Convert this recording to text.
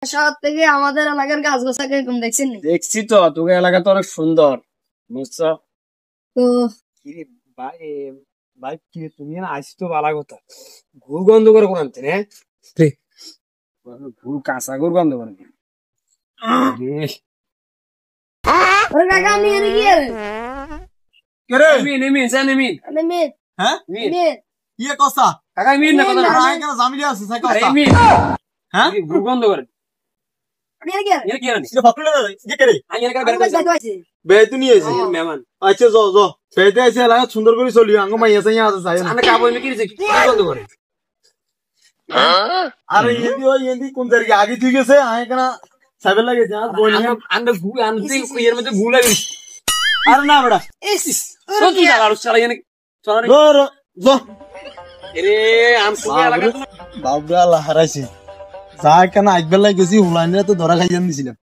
শহর থেকে আমাদের এলাকার গাছ গোছা কিরকম দেখছেন? দেখছি তো, তোকে এলাকা তো অনেক সুন্দর, বুঝছো তো কিরে ভাই? ভাই কি তুমি না আইস তো বালা কথা, ঘুর গন্ধ করে কোন আনতে রে? ঘুর কাঁচা ঘুর গন্ধ করে ওরে কাকা আমি এদিকে কেরে মিন মিন সে মিন আমি মেয়ে হ্যাঁ মেয়ে ইয়ে কসা কাকা মিন না কথা আয় কেন জামিলি আছে সাই আরে কসা মিন হ্যাঁ ঘুর গন্ধ করে আমি এদিকে এর কি রানি এটা ফাকলে না ইয়ে করে আই এর কা আমি বের যাইতে আছি বেতু নিয়ে এসে মেহমান আচ্ছা যাও যাও বেতে এসে এলাকা সুন্দর করে চলি আঙ্গ মাইয়া সাইয়া আছে সাই আনে কা বই মে কি রে কি গন্ধ করে? আরে ইন্দি ওই ইন্দি কোন জায়গা আগে ঠিক আছে আয় কেন সাইবেল লাগে যা বই আন্ডা ঘু আনতে এর মধ্যে ঘু লাগিস আরে না বড়া ইস তো তুই যা আর চালা এনে চলা রে গো গো এরে আম সুগে এলাকা বাবরা আল্লাহ হারাইছে যা কেন আইবেল লাগে গেছি হুলাইনে তো ধরা খাইয়ান দিছিলাম